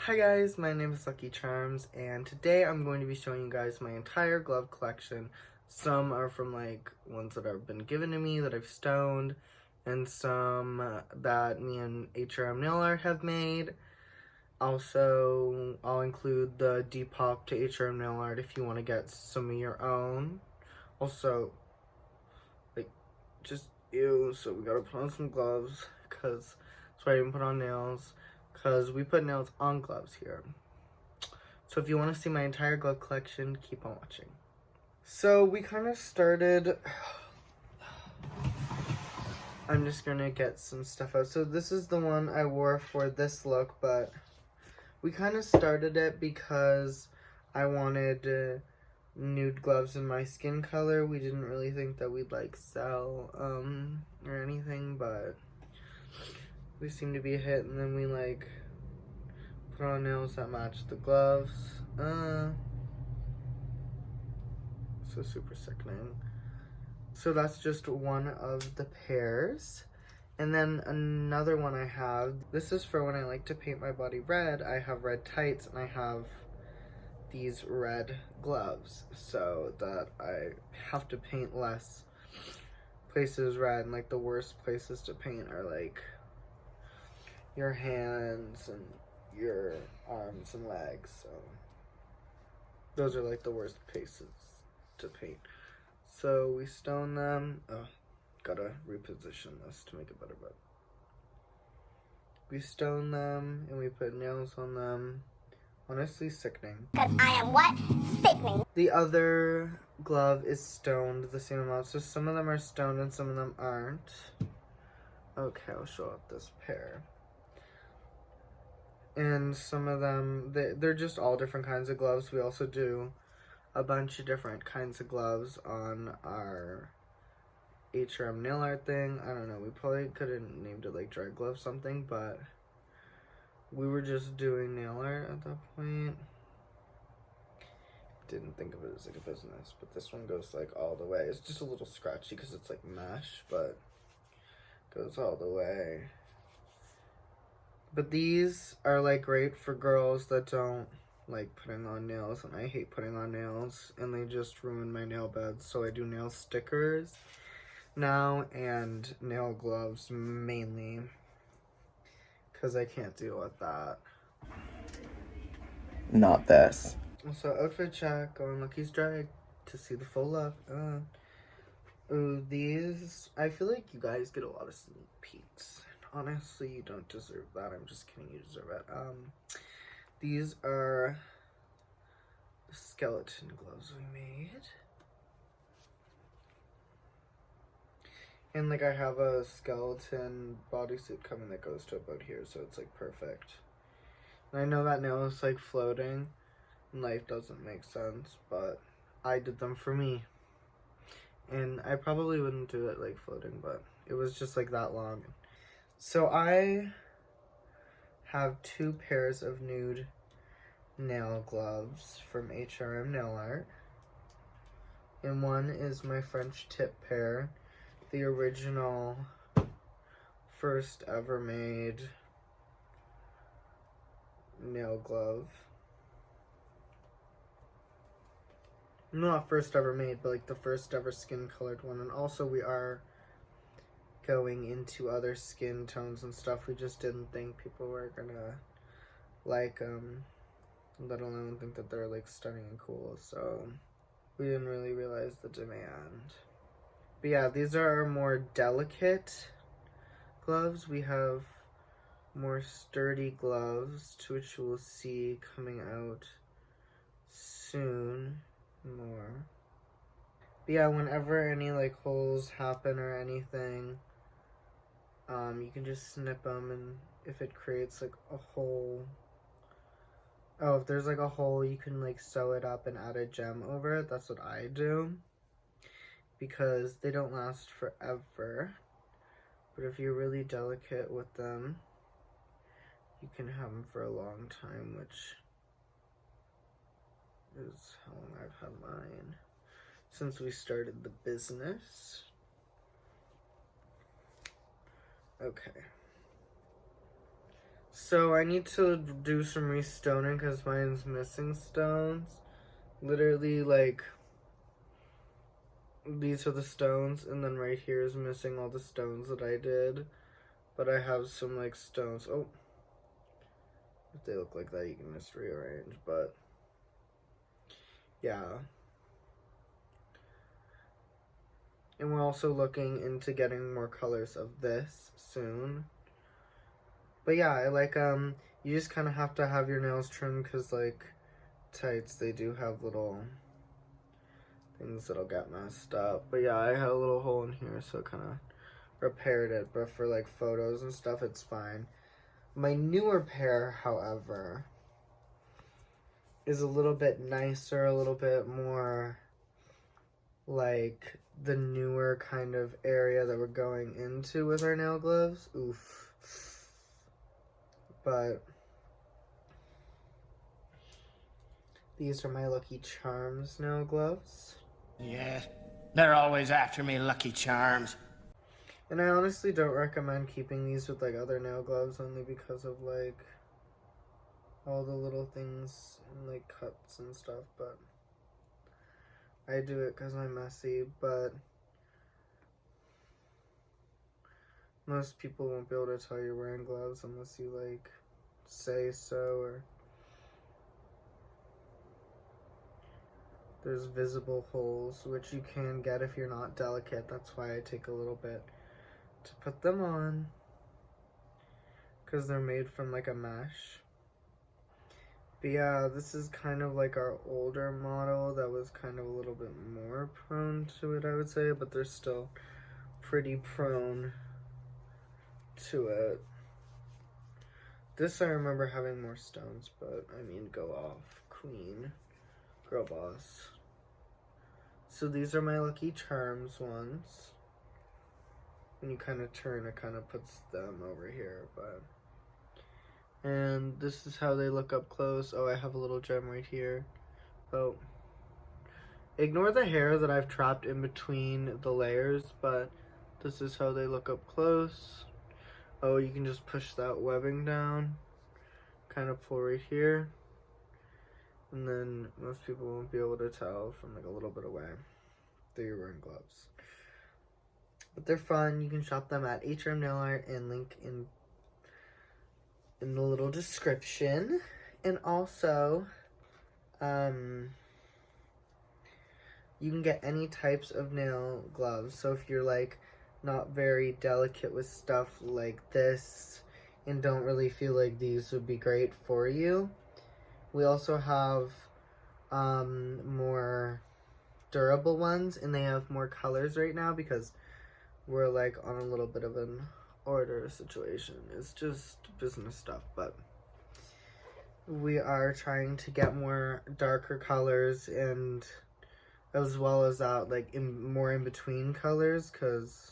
Hi guys, my name is Lucky Charms, and today I'm going to be showing you guys my entire glove collection. Some are from like ones that have been given to me that I've stoned, and some that me and HRM Nail Art have made. Also, I'll include the Depop to HRM Nail Art if you want to get some of your own. Also, like, just ew, so we gotta put on some gloves, because that's why I didn't put on nails. Because we put nails on gloves here. So if you want to see my entire glove collection, keep on watching. So we kind of started... I'm just going to get some stuff out. So this is the one I wore for this look, but we kind of started it because I wanted nude gloves in my skin color. We didn't really think that we'd like sell or anything, but we seemed to be a hit, and then we like put on nails that match the gloves. So super sickening. So that's just one of the pairs. And then another one I have, this is for when I like to paint my body red. I have red tights and I have these red gloves so that I have to paint less places red, and like the worst places to paint are like your hands and your arms and legs. So those are like the worst places to paint. So we stone them. Oh, gotta reposition this to make it better, but we stone them and we put nails on them. Honestly, sickening. Because I am what? Sickening. The other glove is stoned the same amount. So some of them are stoned and some of them aren't. Okay, I'll show up this pair. And some of them, they're just all different kinds of gloves. We also do a bunch of different kinds of gloves on our HRM nail art thing. I don't know, we probably could have named it like dry glove something, but we were just doing nail art at that point. Didn't think of it as like a business, but this one goes like all the way. It's just a little scratchy because it's like mesh, but goes all the way. But these are like great for girls that don't like putting on nails, and I hate putting on nails, and they just ruin my nail beds. So I do nail stickers now and nail gloves mainly because I can't deal with that. Not this. Also, outfit check on Luckycharmsdrag to see the full look. Ooh, these, I feel like you guys get a lot of sneak peeks. Honestly, you don't deserve that. I'm just kidding, you deserve it. These are the skeleton gloves we made. And like I have a skeleton bodysuit coming that goes to about here, so it's like perfect. And I know that nail is like floating and life doesn't make sense, but I did them for me. And I probably wouldn't do it like floating, but it was just like that long. So I have two pairs of nude nail gloves from HRM Nail Art. And one is my French tip pair, the original first ever made nail glove. Not first ever made, but like the first ever skin colored one. And also we are going into other skin tones and stuff. We just didn't think people were gonna like them, let alone think that they're like stunning and cool. So we didn't really realize the demand. But yeah, these are our more delicate gloves. We have more sturdy gloves, to which you will see coming out soon more. But yeah, whenever any like holes happen or anything, you can just snip them, and if it creates like a hole, if there's like a hole, you can like sew it up and add a gem over it. That's what I do, because they don't last forever. But if you're really delicate with them, you can have them for a long time, which is how long I've had mine since we started the business. Okay. So I need to do some restoning because mine's missing stones. Literally, like, these are the stones, and then right here is missing all the stones that I did. But I have some, like, stones. Oh, if they look like that, you can just rearrange, but yeah. And we're also looking into getting more colors of this soon. But yeah, I like, you just kind of have to have your nails trimmed because, like, tights, they do have little things that'll get messed up. But yeah, I had a little hole in here, so it kind of repaired it. But for, like, photos and stuff, it's fine. My newer pair, however, is a little bit nicer, a little bit more like the newer kind of area that we're going into with our nail gloves. Oof. But these are my Lucky Charms nail gloves. Yeah, they're always after me, Lucky Charms. And I honestly don't recommend keeping these with, like, other nail gloves only because of, like, all the little things and, like, cuts and stuff, but I do it because I'm messy, but most people won't be able to tell you're wearing gloves unless you, like, say so, or there's visible holes, which you can get if you're not delicate. That's why I take a little bit to put them on, because they're made from, like, a mesh. But yeah, this is kind of like our older model that was kind of a little bit more prone to it, I would say, but they're still pretty prone to it. This I remember having more stones, but I mean, go off, queen, girl boss. So these are my Lucky Charms ones. When you kind of turn, it kind of puts them over here, but... And this is how they look up close. Oh, I have a little gem right here. Oh. Ignore the hair that I've trapped in between the layers, but this is how they look up close. Oh, you can just push that webbing down. Kind of pull right here. And then most people won't be able to tell from, like, a little bit away that you're wearing gloves. But they're fun. You can shop them at HRM Nail Art, and link in the little description. And also, you can get any types of nail gloves. So if you're, like, not very delicate with stuff like this and don't really feel like these would be great for you, we also have more durable ones, and they have more colors right now because we're, like, on a little bit of an order situation. It's just business stuff, but we are trying to get more darker colors, and as well as that, like, more in between colors, because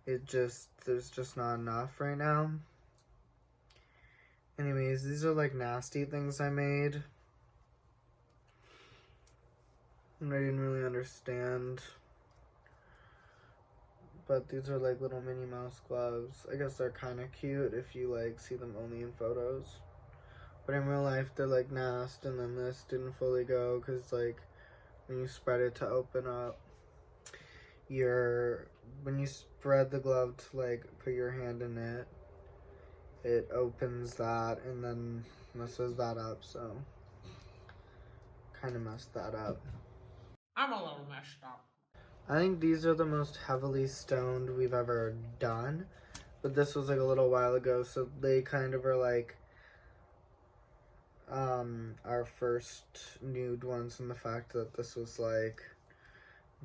there's just not enough right now. Anyways, these are, like, nasty things I made, and I didn't really understand. But these are, like, little Minnie Mouse gloves. I guess they're kind of cute if you, like, see them only in photos. But in real life, they're, like, nasty, and then this didn't fully go because, like, when you spread it to open up when you spread the glove to, like, put your hand in it, it opens that and then messes that up, so kind of messed that up. I'm a little messed up. I think these are the most heavily stoned we've ever done, but this was, like, a little while ago, so they kind of are, like, our first nude ones, and the fact that this was, like,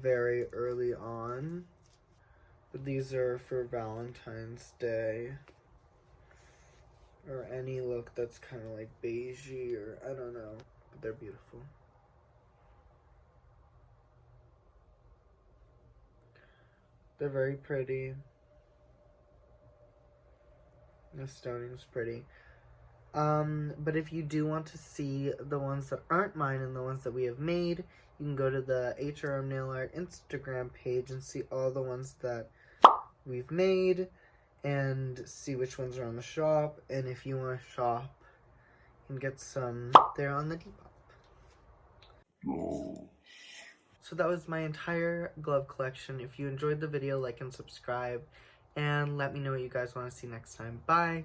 very early on. But these are for Valentine's Day, or any look that's kind of, like, beigey, or I don't know, but they're beautiful. They're very pretty. The stoning's pretty. But if you do want to see the ones that aren't mine and the ones that we have made, you can go to the HRM Nail Art Instagram page and see all the ones that we've made. and see which ones are on the shop. And if you want to shop and get some, they're on the Depop. So that was my entire glove collection. If you enjoyed the video, like and subscribe, and let me know what you guys want to see next time. Bye!